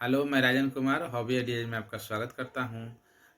Hello, मैं Rajan Kumar hobby ideas में आपका स्वागत करता हूँ।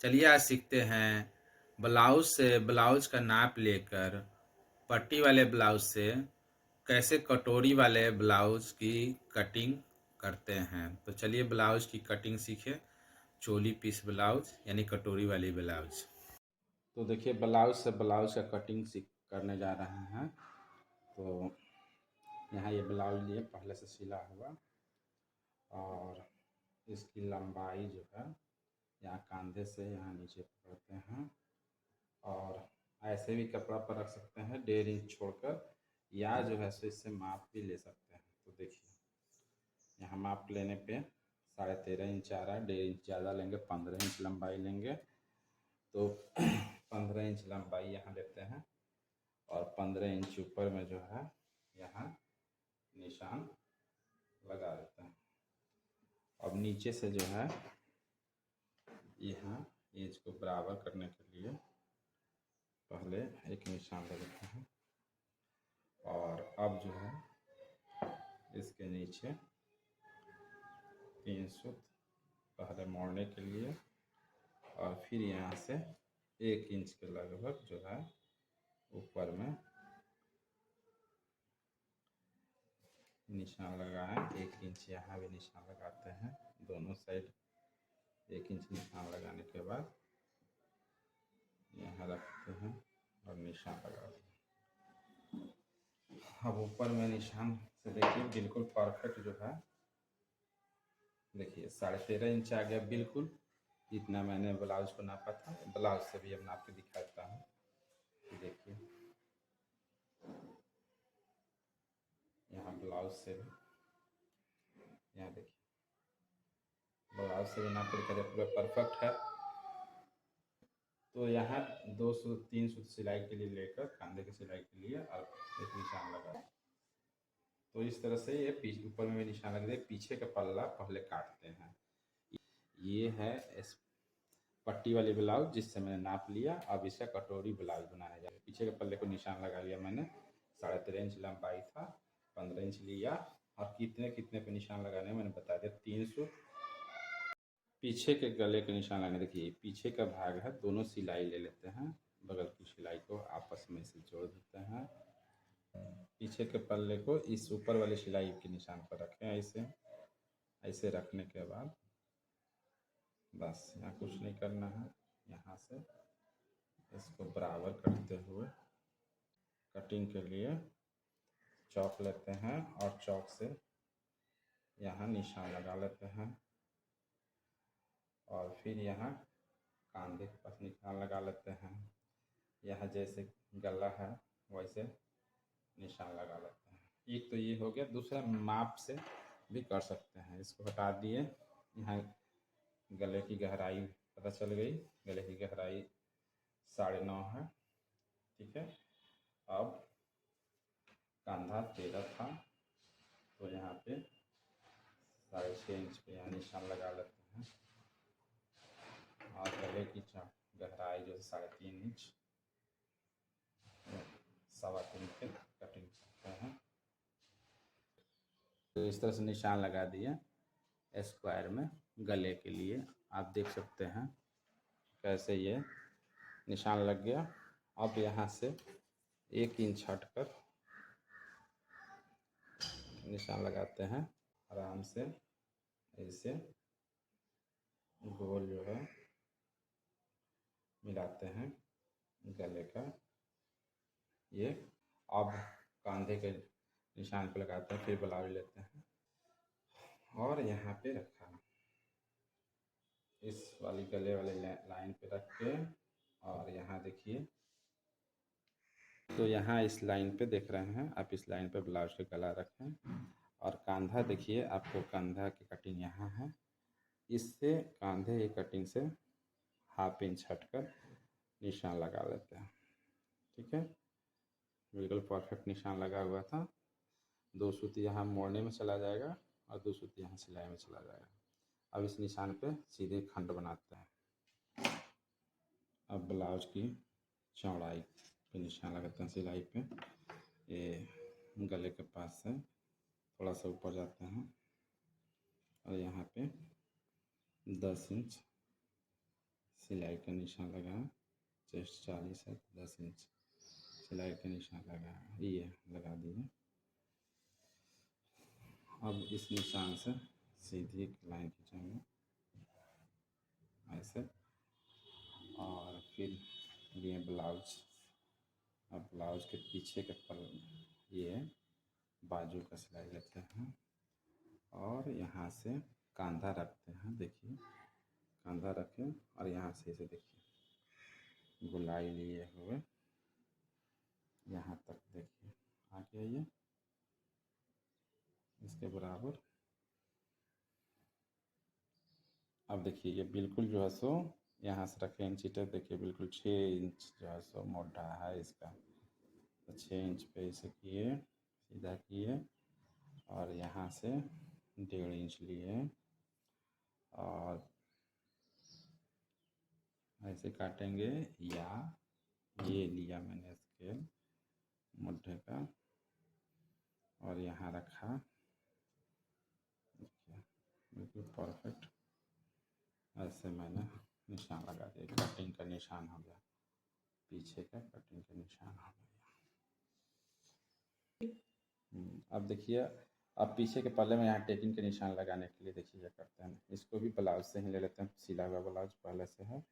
चलिए आज सीखते हैं ब्लाउज़ से ब्लाउज़ का नाप लेकर पट्टी वाले ब्लाउज़ से कैसे कटोरी वाले ब्लाउज़ की कटिंग करते हैं। तो चलिए ब्लाउज़ की कटिंग सीखें। चोली पीस ब्लाउज़ यानी कटोरी वाली ब्लाउज़। तो देखिए ब्लाउज़ से ब्लाउज़ का कटिंग सीख करने जा रहे हैं। तो यहाँ ये ब्लाउज़ लिए पहले से सिला हुआ, और इसकी लंबाई जो है यहाँ कंधे से यहाँ नीचे पकड़ते हैं, और ऐसे भी कपड़ा पर रख सकते हैं 1.5 इंच छोड़कर, या जो है सो इससे माप भी ले सकते हैं। तो देखिए यहाँ माप लेने पे 13.5 इंच आ रहा है, 1.5 इंच ज़्यादा लेंगे 15 इंच लंबाई लेंगे। तो 15 इंच लंबाई यहाँ लेते हैं, और 15 इंच ऊपर में जो है यहाँ निशान लगा देते हैं। अब नीचे से जो है यहाँ एज को बराबर करने के लिए पहले एक निशान लगाते हैं, और अब जो है इसके नीचे 3 सूत पहले मोड़ने के लिए, और फिर यहाँ से 1 इंच के लगभग जो है ऊपर में निशान लगाएं। 1 इंच यहाँ भी निशान लगाते हैं, दोनों साइड 1 इंच निशान लगाने के बाद यहाँ रखते हैं और निशान लगाते हैं। अब ऊपर में निशान से देखिए बिल्कुल परफेक्ट जो है, देखिए 13.5 इंच आ गया बिल्कुल, इतना मैंने ब्लाउज को नापा था। ब्लाउज से भी अब नाप के दिखाता हूँ। देखिए यहाँ ब्लाउज से भी, यहाँ देखिए ब्लाउज से भी नाप के पूरा परफेक्ट है। तो यहाँ 2 सूत 3 सूत सिलाई के लिए लेकर कंधे की सिलाई के लिए और एक निशान लगा। तो इस तरह से ये पीछे ऊपर में भी निशान लग दे। पीछे का पल्ला पहले काटते हैं। ये है इस पट्टी वाली ब्लाउज जिससे मैंने नाप लिया। अब इसका कटोरी ब्लाउज बनाया जाए। पीछे के पल्ले को निशान लगा लिया मैंने, 13.5 इंच लंबाई था, 15 इंच लिया, और कितने कितने पे निशान लगाने मैंने बता दिया। 3 सूत पीछे के गले के निशान लगाने। देखिए पीछे का भाग है, दोनों सिलाई ले लेते हैं, बगल की सिलाई को आपस में से जोड़ देते हैं। पीछे के पल्ले को इस ऊपर वाली सिलाई के निशान पर रखें। ऐसे ऐसे रखने के बाद बस यहाँ कुछ नहीं करना है। यहाँ से इसको बराबर करते हुए कटिंग के लिए चौक लेते हैं, और चौक से यहाँ निशान लगा लेते हैं, और फिर यहाँ कंधे के पास निशान लगा लेते हैं। यहाँ जैसे गला है वैसे निशान लगा लेते हैं। एक तो ये हो गया। दूसरा माप से भी कर सकते हैं। इसको हटा दिए, यहाँ गले की गहराई पता चल गई। गले की गहराई 9.5 है, ठीक है। अब कंधा 13 था, तो यहाँ पे 6.5 इंच पे यहाँ निशान लगा लेते हैं, और गले की गहराई जो है 3.5 इंच, 3.25 पे कटिंग करते हैं। तो इस तरह से निशान लगा दिए स्क्वायर में गले के लिए। आप देख सकते हैं कैसे ये निशान लग गया। अब यहाँ से 1 इंच हटकर निशान लगाते हैं आराम से। ऐसे गोल जो है मिलाते हैं गले का। ये अब कंधे के निशान पे लगाते हैं, फिर ब्लाउज लेते हैं और यहाँ पे रखा इस वाली गले वाले लाइन पे रख के, और यहाँ देखिए, तो यहाँ इस लाइन पे देख रहे हैं आप, इस लाइन पे ब्लाउज का गला रखें, और कंधा देखिए आपको कंधा की कटिंग यहाँ है, इससे कंधे की कटिंग से 1/2 इंच हटकर निशान लगा लेते हैं। ठीक है, बिल्कुल परफेक्ट निशान लगा हुआ था। 2 सूत यहाँ मोड़ने में चला जाएगा, और 2 सूत यहाँ सिलाई में चला जाएगा। अब इस निशान पे सीधे खंड बनाते हैं। अब ब्लाउज की चौड़ाई पे निशान लगाते हैं सिलाई पे। ये गले के पास से थोड़ा सा ऊपर जाते हैं, और यहाँ पे 10 इंच सिलाई का निशान लगाएं। चेस्ट 40 है, 10 इंच सिलाई का निशान लगाएं। ये लगा दिए। अब इस निशान से सीधी एक लाइन खींचेंगे ऐसे, और फिर लिए ब्लाउज। अब ब्लाउज के पीछे के ये बाजू का सिलाई लेते हैं और यहाँ से कंधा रखते हैं। देखिए कंधा रखें और यहाँ से इसे देखिए गुलाई लिए हुए यहाँ तक देखिए आ गया ये इसके बराबर। अब देखिए ये बिल्कुल जो है सो यहाँ से रखें इंची टेप, देखिए बिल्कुल 6 इंच जो है सो मोटा है इसका। तो 6 इंच पे इसे किए, सीधा किए और यहाँ से 1.5 इंच लिए और ऐसे काटेंगे, या ये लिया मैंने स्केल मुट्ठे का और यहाँ रखा। देखिए बिल्कुल परफेक्ट ऐसे मैंने निशान लगा दिया। कटिंग का निशान हो गया, पीछे का कटिंग का निशान हो गया। अब देखिए अब पीछे के पल्ले में यहाँ टेपिंग के निशान लगाने के लिए देखिए क्या करते हैं, इसको भी ब्लाउज से ही ले लेते हैं। सिला हुआ ब्लाउज पहले से है,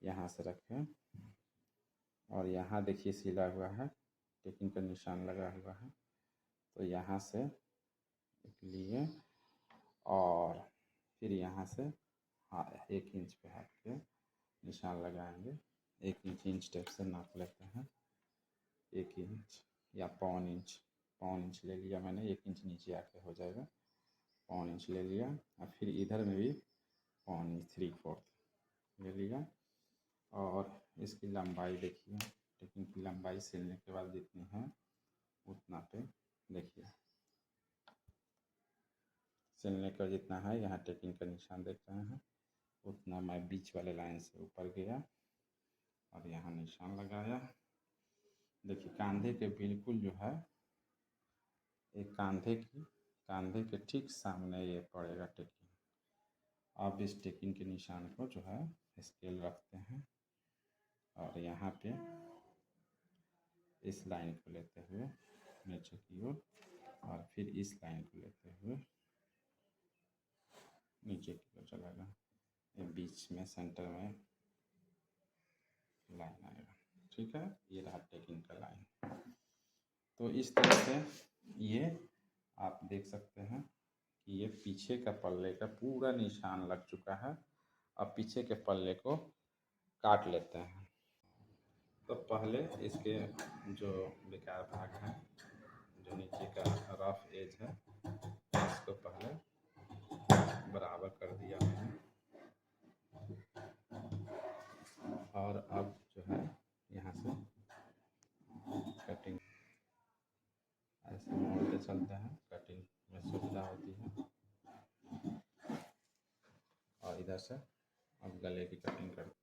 यहाँ से रखें और यहाँ देखिए सिला हुआ है, टेपिंग का निशान लगा हुआ है। तो यहाँ से लिए और फिर यहाँ से 1 इंच पे हाथ के निशान लगाएंगे। 1 इंच टेप से नाप लेते हैं। 1 इंच या पौन इंच ले लिया मैंने। 1 इंच नीचे आके हो जाएगा, पौन इंच ले लिया और फिर इधर में भी पौन इंच 3/4 ले लिया। और इसकी लंबाई देखिए, टेपिंग की लंबाई सिलने के बाद जितनी है उतना पे देखिए, सिलने का जितना है यहाँ टेपिंग का निशान देख रहे हैं उतना मैं बीच वाले लाइन से ऊपर गया और यहाँ निशान लगाया। देखिए कंधे के बिल्कुल जो है एक कंधे के ठीक सामने ये पड़ेगा टेकिंग। अब इस टेकिंग के निशान को जो है स्केल रखते हैं और यहाँ पे इस लाइन को लेते हुए नीचे की ओर और फिर इस लाइन को लेते हुए नीचे की ओर चलेगा। ये बीच में सेंटर में लाइन आएगा। ठीक है, ये रहा टेकिंग का लाइन। तो इस तरह से ये आप देख सकते हैं कि ये पीछे का पल्ले का पूरा निशान लग चुका है। अब पीछे के पल्ले को काट लेते हैं। तो पहले इसके जो बेकार भाग है, जो नीचे का रफ एज है, इसको पहले बराबर कर दिया मैंने और अब जो है यहाँ से कटिंग ऐसे मोड़ते चलते हैं, कटिंग में सुविधा होती है। और इधर से अब गले की कटिंग कर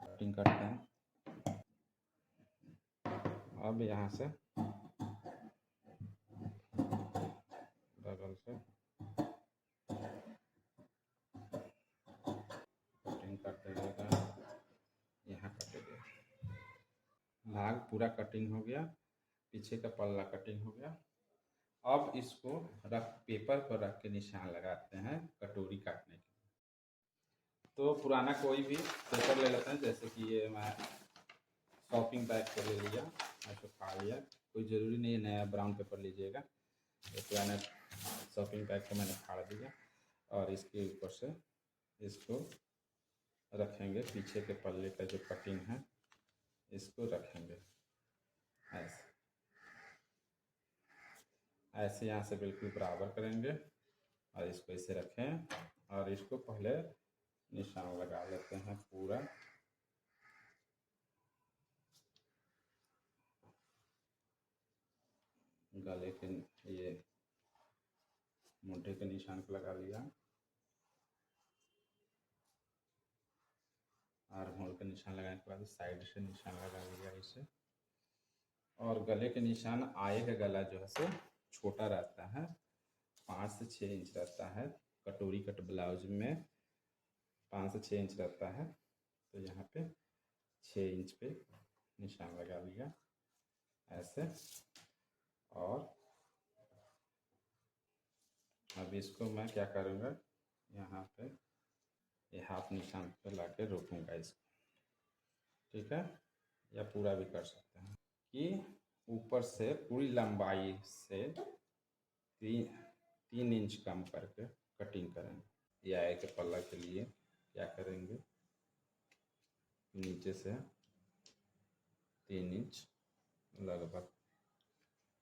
कटिंग करते हैं। अब यहाँ से बगल से कटिंग करते रहेगा, यहाँ कटेगा। भाग पूरा कटिंग हो गया, पीछे का पल्ला कटिंग हो गया। अब इसको पेपर पर रख के निशान लगाते हैं कटोरी काटने के। तो पुराना कोई भी पेपर ले लेते हैं, जैसे कि ये मैं शॉपिंग बैग को ले लिया, ऐसे फाड़ लिया। कोई ज़रूरी नहीं है नया ब्राउन पेपर लीजिएगा। ये पुराना शॉपिंग बैग को मैंने फाड़ दिया और इसके ऊपर से इसको रखेंगे। पीछे के पल्ले का जो कटिंग है इसको रखेंगे ऐसे ऐसे, यहाँ से बिल्कुल बराबर करेंगे और इसको ऐसे रखें और इसको पहले निशान लगा लेते हैं पूरा। गले के ये मोटे के निशान को लगा लिया आर्म होल का निशान लगाने के बाद साइड से निशान लगा लिया इसे। और गले के निशान, आए का गला जो है सो छोटा रहता है, 5 से 6 इंच रहता है। कटोरी कट ब्लाउज में 5 से 6 इंच रहता है, तो यहाँ पे 6 इंच पे निशान लगा लिया ऐसे। और अब इसको मैं क्या करूँगा, यहाँ पे ये हाफ निशान पे ला के रोकूँगा इसको, ठीक है। या पूरा भी कर सकते हैं कि ऊपर से पूरी लंबाई से 3 इंच कम करके कटिंग करेंगे। या एक पल्ला के लिए क्या करेंगे, नीचे से 3 इंच लगभग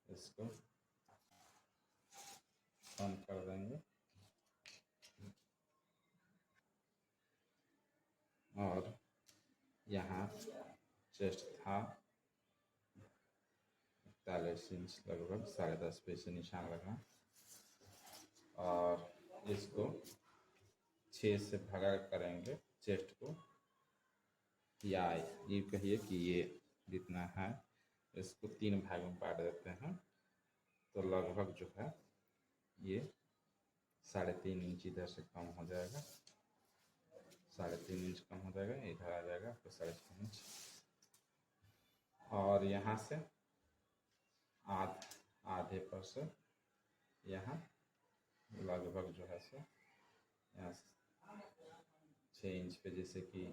इसको कम कर देंगे। और यहाँ चेस्ट था 41 इंच लगभग, 10.5 पे से निशान लगा। और इसको 6 से भागा करेंगे चेस्ट को, या ये कहिए कि ये जितना है इसको 3 भाग में बांट देते हैं, तो लगभग जो है ये 3.5 इंच इधर से कम हो जाएगा, 3.5 इंच कम हो जाएगा, इधर आ जाएगा तो 6.5 इंच। और यहाँ से आधे पर से यहाँ लगभग जो है सो यहाँ 6 इंच पे जैसे कि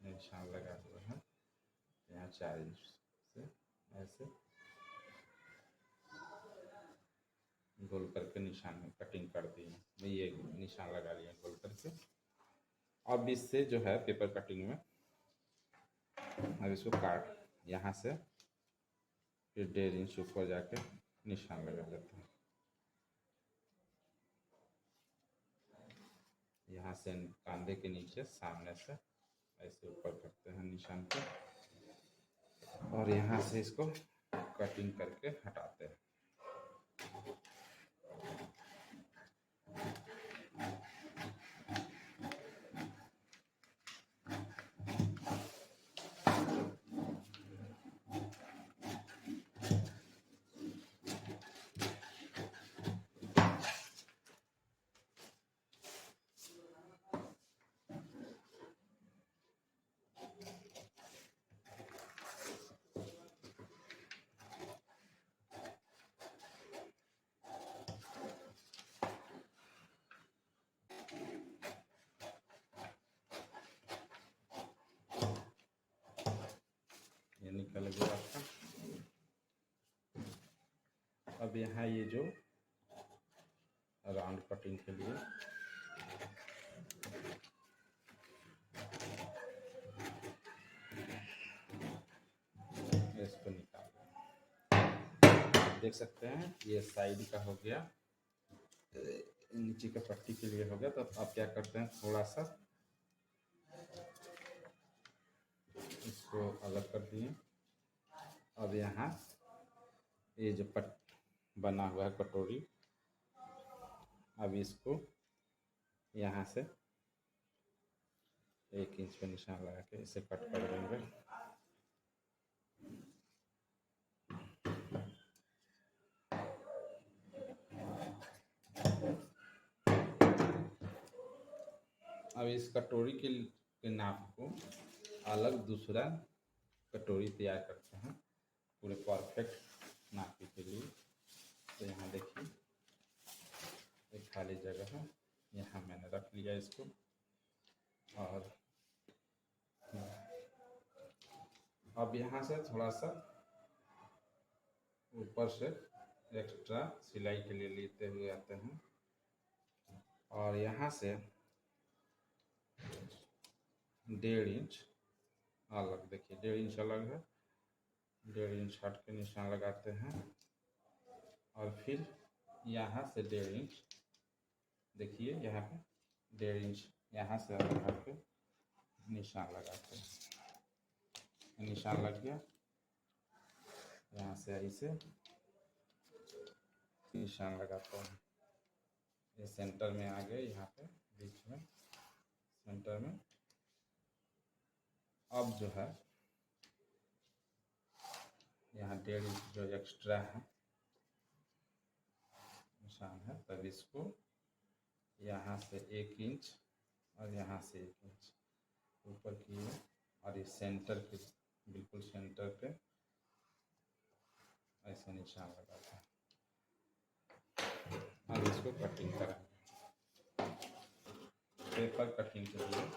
निशान लगा हुआ है, यहाँ 4 इंच से ऐसे गोल करके निशान में कटिंग कर दी है। ये निशान लगा लिया गोल करके। अब इससे जो है पेपर कटिंग में अब इसको काट, यहाँ से फिर 1.5 इंच ऊपर जाके निशान लगा देते हैं। यहाँ से कंधे के नीचे सामने से ऐसे ऊपर करते हैं निशान को, और यहाँ से इसको कटिंग करके हटाते हैं। ये निकल गया आपका। अब यहाँ ये जो राउंड कटिंग के लिए इसको निकाल देख सकते हैं, ये साइड का हो गया, नीचे का पट्टी के लिए हो गया। तो आप क्या करते हैं, थोड़ा सा इसको अलग कर दिए। अब यहाँ ये जो पट बना हुआ है कटोरी, अब इसको यहाँ से 1 इंच पे निशान लगा के इसे कट कर देंगे। अब इस कटोरी के नाप को अलग दूसरा कटोरी तैयार करते हैं पूरे परफेक्ट नापी के लिए। तो यहाँ देखिए एक खाली जगह है, यहाँ मैंने रख लिया इसको। और अब यहाँ से थोड़ा सा ऊपर से एक्स्ट्रा सिलाई के लिए लेते हुए आते हैं, और यहाँ से 1.5 इंच अलग, देखिए 1.5 इंच अलग है, 1.5 इंच हट के निशान लगाते हैं। और फिर यहाँ से 1.5 इंच, देखिए यहाँ पे 1.5 इंच यहाँ से अलग हट के निशान लगाते हैं। निशान लग गया, यहाँ से ऐसे निशान लगाते हैं। ये सेंटर में आ गए, यहाँ पे बीच में सेंटर में अब जो है यहाँ 1.5 इंच जो एक्स्ट्रा है निशान है, तब इसको यहाँ से 1 इंच और यहाँ से 1 इंच ऊपर किए और इस सेंटर के बिल्कुल सेंटर पे ऐसे निशान लगाते हैं। अब इसको कटिंग करें। पेपर कटिंग के लिए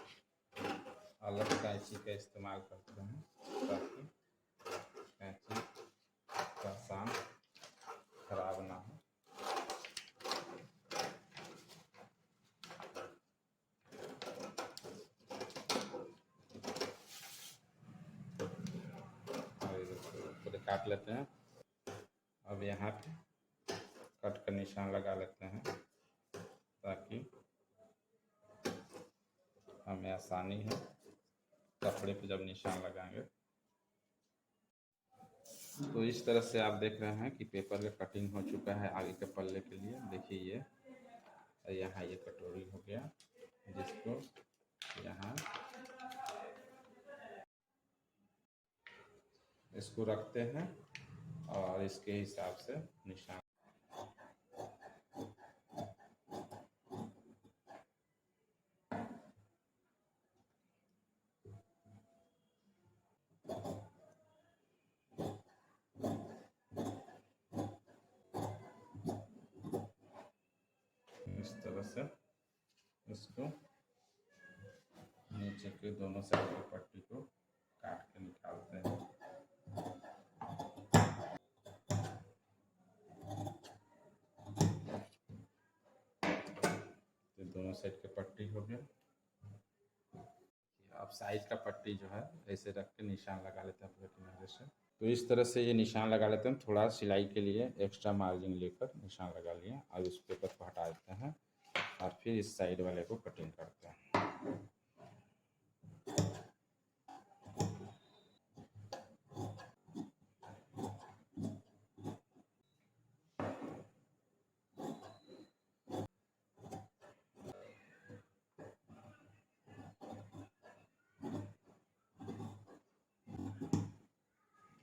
अलग कैंची का इस्तेमाल करते हैं ताकि कैंची का शान खराब ना हो। काट लेते हैं। अब यहाँ पे कट का निशान लगा लेते हैं ताकि हमें आसानी है कपड़े पे जब निशान लगाएंगे। तो इस तरह से आप देख रहे हैं कि पेपर का कटिंग हो चुका है आगे के पल्ले के लिए। देखिए ये यहाँ ये कटोरी हो गया, जिसको यहाँ इसको रखते हैं और इसके हिसाब से निशान इस तरह से इसको नीचे के दोनों साइड की पट्टी को काट के निकालते हैं। तो दोनों साइड की पट्टी हो गया। अब साइड का पट्टी जो है ऐसे रख के निशान लगा लेते हैं पूरे किनारे से। तो इस तरह से ये निशान लगा लेते हैं। थोड़ा सिलाई के लिए एक्स्ट्रा मार्जिन लेकर निशान लगा लिए। अब इस पेपर को हटा देते हैं और फिर इस साइड वाले को कटिंग करते हैं।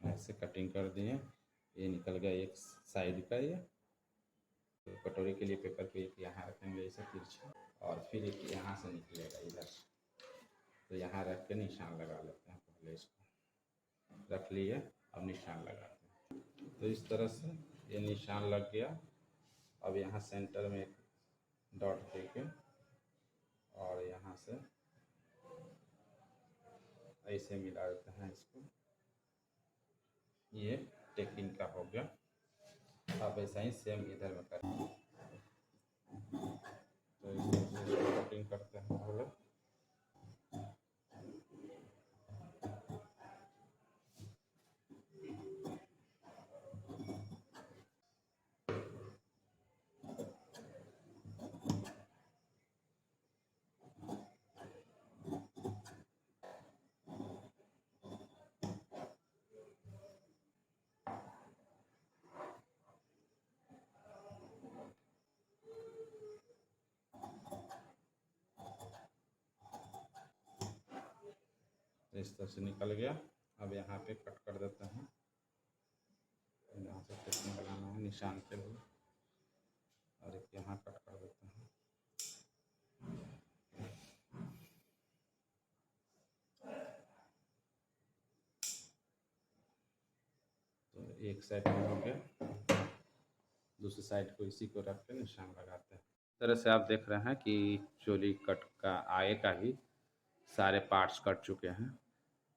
ऐसे कटिंग कर दिए। ये निकल गया एक साइड का। ये तो कटोरी के लिए पेपर को एक यहाँ रखेंगे ऐसे तिरछा, और फिर एक यहाँ से निकलेगा इधर से। तो यहाँ रख के निशान लगा लेते हैं। पहले इसको रख लिए, अब निशान लगाते हैं। तो इस तरह से ये निशान लग गया। अब यहाँ सेंटर में एक डॉट देके और यहाँ से ऐसे मिला देते हैं इसको। ये टेकिंग का हो गया। अब ऐसा ही सेम इधर में करें। तो इसको कटिंग करते हैं पहले। इस तरह से निकल गया। अब यहाँ पे कट कर देते हैं। यहाँ से टेपिंग लगाना है निशान के लिए, और एक यहाँ कट कर देते हैं। तो एक साइड में हो गया, दूसरी साइड को इसी को रख के निशान लगाते हैं। इस तरह से आप देख रहे हैं कि चोली कट का आगे का ही सारे पार्ट्स कट चुके हैं।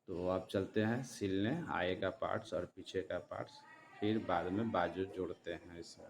तो अब चलते हैं सिलने आगे का पार्ट्स और पीछे का पार्ट्स, फिर बाद में बाजू जोड़ते हैं इसमें।